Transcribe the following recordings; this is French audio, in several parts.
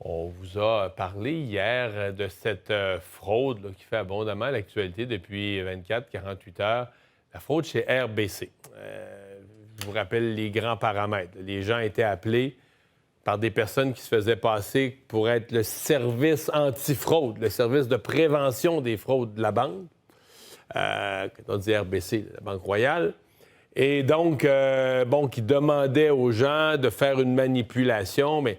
On vous a parlé hier de cette fraude là, qui fait abondamment l'actualité depuis 24-48 heures, la fraude chez RBC. Je vous rappelle les grands paramètres. Les gens étaient appelés par des personnes qui se faisaient passer pour être le service anti-fraude, le service de prévention des fraudes de la banque. Quand on dit RBC, la Banque Royale. Et donc, qui demandait aux gens de faire une manipulation, mais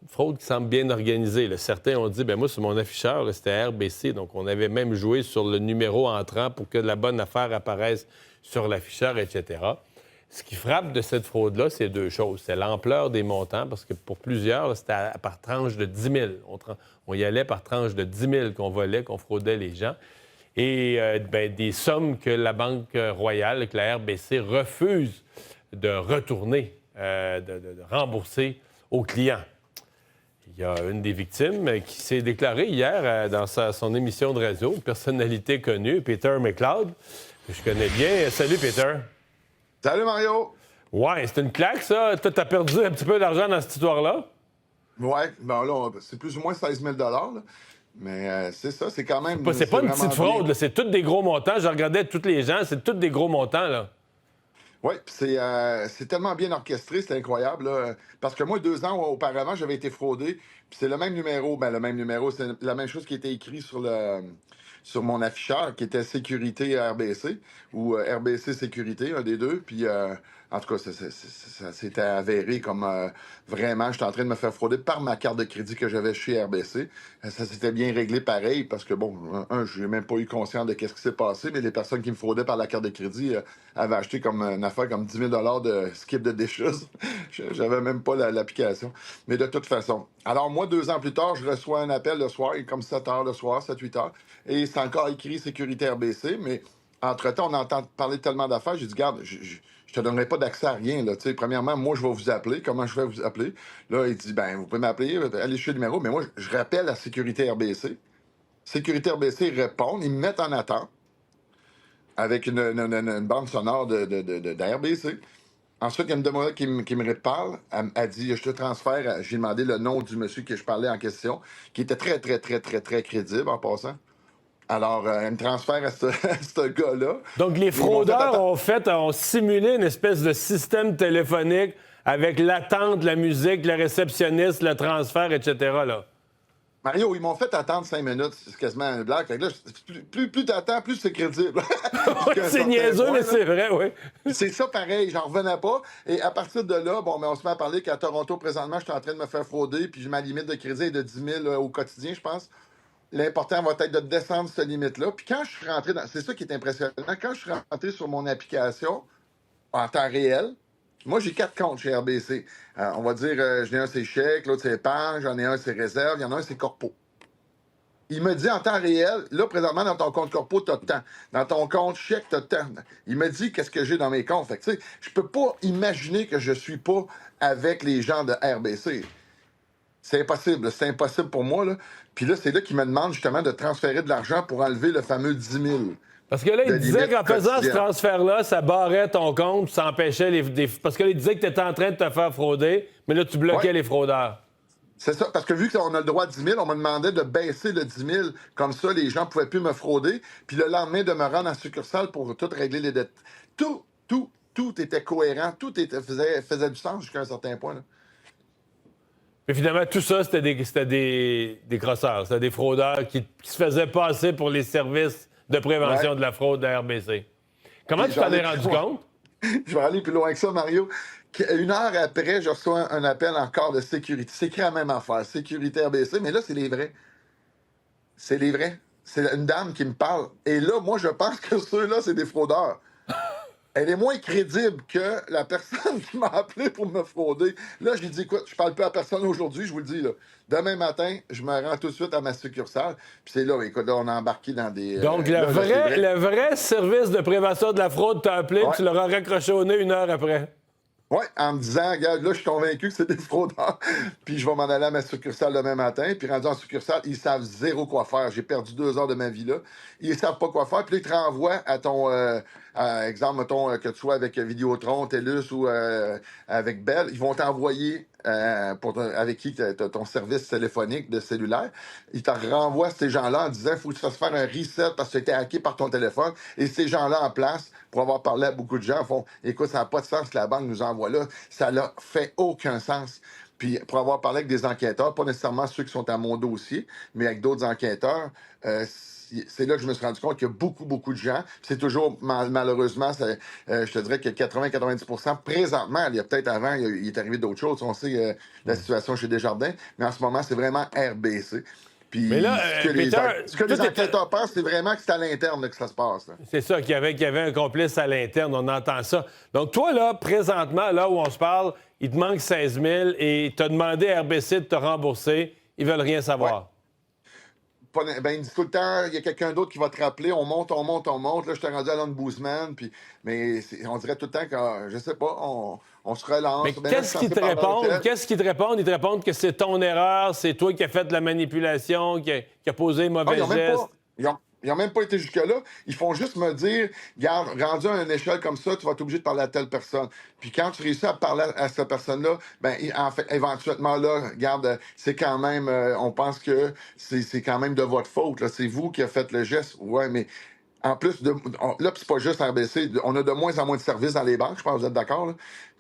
fraude qui semble bien organisée. Là. Certains ont dit, moi, sur mon afficheur, là, c'était RBC, donc on avait même joué sur le numéro entrant pour que la bonne affaire apparaisse sur l'afficheur, etc. Ce qui frappe de cette fraude-là, c'est deux choses. C'est l'ampleur des montants, parce que pour plusieurs, là, c'était par tranche de 10 000. On y allait par tranche de 10 000 qu'on volait, qu'on fraudait les gens. Et des sommes que la Banque Royale, que la RBC refuse de retourner, de rembourser aux clients. Il y a une des victimes qui s'est déclarée hier dans son émission de radio, une personnalité connue, Peter McLeod, que je connais bien. Salut, Peter. Salut, Mario. Ouais, c'est une claque, ça. Toi, t'as perdu un petit peu d'argent dans cette histoire-là? Ouais, là, c'est plus ou moins 16 000 là. Mais c'est ça, c'est quand même... C'est pas une petite fraude, là. C'est tous des gros montants. Je regardais tous les gens, c'est tous des gros montants, là. Oui, c'est tellement bien orchestré, c'est incroyable. Là. Parce que moi, 2 ans auparavant, j'avais été fraudé. Puis c'est le même numéro. Le même numéro, c'est la même chose qui était écrit sur mon afficheur, qui était Sécurité RBC, ou RBC Sécurité, un des deux. Puis, en tout cas, ça s'était avéré comme vraiment, j'étais en train de me faire frauder par ma carte de crédit que j'avais chez RBC. Ça s'était bien réglé pareil, parce que, je n'ai même pas eu conscience de ce qui s'est passé, mais les personnes qui me fraudaient par la carte de crédit avaient acheté comme une affaire comme 10 000 de skip de dishes. J'avais même pas l'application. Mais de toute façon. Alors, moi, 2 ans plus tard, je reçois un appel le soir, comme 7 heures le soir, 7-8 heures, et c'est encore écrit Sécurité RBC, mais entre-temps, on entend parler tellement d'affaires, j'ai dit, garde, je te donnerai pas d'accès à rien. Là. Premièrement, moi, je vais vous appeler. Comment je vais vous appeler? Là, il dit, vous pouvez m'appeler, allez chez le numéro, mais moi, je rappelle à Sécurité RBC. Sécurité RBC répond, ils me mettent en attente avec une bande sonore d'RBC. Ensuite, il y a une demoiselle qui me parle. Elle dit, je te transfère. J'ai demandé le nom du monsieur que je parlais en question, qui était très, très, très, très, très crédible en passant. Alors, elle me transfère à ce gars-là. Donc, les fraudeurs ont simulé une espèce de système téléphonique avec l'attente de la musique, le réceptionniste, le transfert, etc., là. Mario, ils m'ont fait attendre 5 minutes. C'est quasiment une blague. Fait que là, plus t'attends, plus c'est crédible. C'est niaiseux, mais c'est vrai, oui. C'est ça pareil, j'en revenais pas. Et à partir de là, on se met à parler qu'à Toronto, présentement, je suis en train de me faire frauder, puis ma limite de crédit est de 10 000 au quotidien, je pense. L'important va être de descendre cette limite-là. Puis quand je suis rentré dans... C'est ça qui est impressionnant. Quand je suis rentré sur mon application en temps réel, moi, j'ai 4 comptes chez RBC. On va dire, j'en ai un, c'est chèque, l'autre, c'est épargne, j'en ai un, c'est réserve, il y en a un, c'est corpo. Il me dit en temps réel, là, présentement, dans ton compte corpo, t'as de temps. Dans ton compte chèque, t'as de temps. Il me dit qu'est-ce que j'ai dans mes comptes. Fait que, tu sais, je peux pas imaginer que je suis pas avec les gens de RBC. C'est impossible pour moi, là. Puis là, c'est là qu'il me demande justement de transférer de l'argent pour enlever le fameux 10 000. Parce que là, il disait qu'en faisant ce transfert-là, ça barrait ton compte, ça empêchait Parce que là, il disait que tu étais en train de te faire frauder, mais là, tu bloquais les fraudeurs. C'est ça, parce que vu qu'on a le droit à 10 000, on m'a demandé de baisser le 10 000. Comme ça, les gens ne pouvaient plus me frauder. Puis le lendemain, de me rendre en succursale pour tout régler les dettes. Tout était cohérent, faisait du sens jusqu'à un certain point, là. Mais finalement, tout ça, c'était des crosseurs, c'était des fraudeurs qui se faisaient passer pour les services de prévention de la fraude de la RBC. Comment tu t'en es rendu compte? Je vais aller plus loin que ça, Mario. 1 heure après, je reçois un appel encore de sécurité. C'est écrit la même affaire, Sécurité RBC, mais là, c'est les vrais. C'est les vrais. C'est une dame qui me parle. Et là, moi, je pense que ceux-là, c'est des fraudeurs. Elle est moins crédible que la personne qui m'a appelé pour me frauder. Là, j'ai dit, écoute, je parle plus à personne aujourd'hui, je vous le dis, là. Demain matin, je me rends tout de suite à ma succursale. Puis c'est là, écoute, là, on a embarqué dans des... Donc, le vrai service de prévention de la fraude t'a appelé, tu leur as raccroché au nez 1 heure après. Oui, en me disant, regarde, là, je suis convaincu que c'est des fraudeurs. Puis je vais m'en aller à ma succursale demain matin. Puis rendu en succursale, ils savent zéro quoi faire. J'ai perdu 2 heures de ma vie là. Ils savent pas quoi faire. Puis là, ils te renvoient à ton... exemple, mettons que tu sois avec Vidéotron, TELUS ou avec Bell. Ils vont t'envoyer avec qui tu as ton service téléphonique de cellulaire. Ils te renvoient ces gens-là en disant faut que tu fasses faire un reset parce que tu as été hacké par ton téléphone. Et ces gens-là en place, pour avoir parlé à beaucoup de gens, font écoute, ça n'a pas de sens que la banque nous envoie là. Ça n'a fait aucun sens. Puis pour avoir parlé avec des enquêteurs, pas nécessairement ceux qui sont à mon dossier, mais avec d'autres enquêteurs, c'est là que je me suis rendu compte qu'il y a beaucoup, beaucoup de gens. C'est toujours, malheureusement, je te dirais que 80-90 présentement, il y a peut-être avant, il est arrivé d'autres choses. On sait la situation chez Desjardins, mais en ce moment, c'est vraiment RBC. Puis Mais là, ce que les enquêteurs pensent, c'est vraiment que c'est à l'interne là, que ça se passe. Là. C'est ça, qu'il y avait un complice à l'interne, on entend ça. Donc, toi, là, présentement, là où on se parle, il te manque 16 000 et tu as demandé à RBC de te rembourser. Ils veulent rien savoir. Ben, il dit tout le temps, il y a quelqu'un d'autre qui va te rappeler, on monte. Là, je t'ai rendu à l'ombudsman, mais on dirait tout le temps que, je sais pas, on se relance. Mais qu'est-ce qu'ils te répondent? Qu'est-ce qu'ils te répondent? Ils te répondent que c'est ton erreur, c'est toi qui as fait de la manipulation, qui a posé mauvais gestes. Ils n'ont même pas été jusque-là. Ils font juste me dire, regarde, rendu à une échelle comme ça, tu vas être obligé de parler à telle personne. Puis quand tu réussis à parler à cette personne-là, ben en fait, éventuellement, là, regarde, c'est quand même, on pense que c'est quand même de votre faute. Là. C'est vous qui avez fait le geste. Ouais, mais en plus, là, c'est pas juste RBC. On a de moins en moins de services dans les banques, je pense que vous êtes d'accord, là.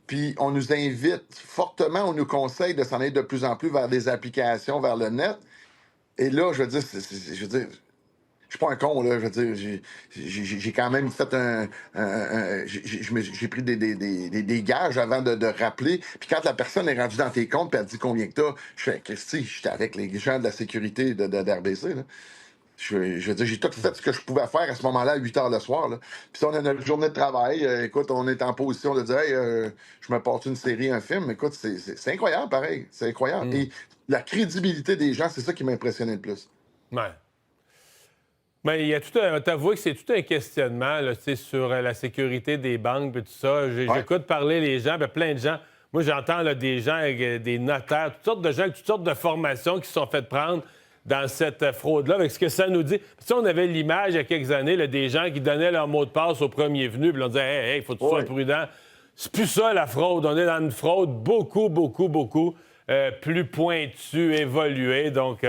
Puis on nous invite fortement, on nous conseille de s'en aller de plus en plus vers des applications, vers le net. Et là, je veux dire, je suis pas un con, là. Je veux dire, j'ai quand même fait j'ai pris des gages avant de rappeler. Puis quand la personne est rendue dans tes comptes puis elle dit combien que t'as, je fais, Christy, j'étais avec les gens de la sécurité d'RBC, là. Je veux dire, j'ai tout fait ce que je pouvais faire à ce moment-là à 8 h le soir, là. Puis si on a notre journée de travail, écoute, on est en position de dire, hey, je me porte une série, un film. Écoute, c'est incroyable, pareil. C'est incroyable. Et la crédibilité des gens, c'est ça qui m'a impressionné le plus. Ouais. Mais il y a t'avoues que c'est tout un questionnement là, sur la sécurité des banques et tout ça. J'écoute parler les gens, plein de gens. Moi, j'entends là, des gens, avec des notaires, toutes sortes de gens avec toutes sortes de formations qui se sont fait prendre dans cette fraude-là, avec ce que ça nous dit. Puis, on avait l'image il y a quelques années là, des gens qui donnaient leur mot de passe au premier venu, puis on disait « Hey, il faut que tu sois prudent ». C'est plus ça, la fraude. On est dans une fraude beaucoup plus pointue, évoluée. Donc, il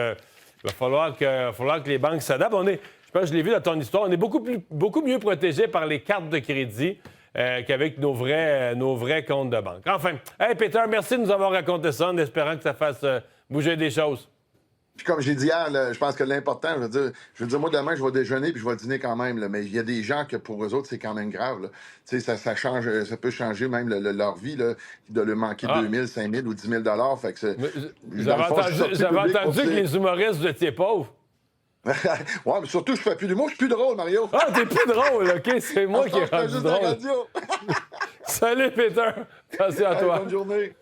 va falloir que les banques s'adaptent. Je pense que je l'ai vu dans ton histoire, on est beaucoup mieux protégés par les cartes de crédit qu'avec nos vrais comptes de banque. Enfin, hey Peter, merci de nous avoir raconté ça en espérant que ça fasse bouger des choses. Puis comme j'ai dit hier, là, je pense que l'important, je veux dire, moi demain, je vais déjeuner puis je vais dîner quand même, là, mais il y a des gens que pour eux autres, c'est quand même grave. Tu sais, ça change, ça peut changer même leur vie, là, de leur manquer 2 000, 5 000 ou 10 000 Fait que j'avais entendu que les humoristes, vous étiez pauvres. Ouais, mais surtout, je fais plus d'humour, je suis plus drôle, Mario. Ah, t'es plus drôle, OK? C'est moi qui ai rendu drôle. Salut, Peter. Attention à toi. Bonne journée.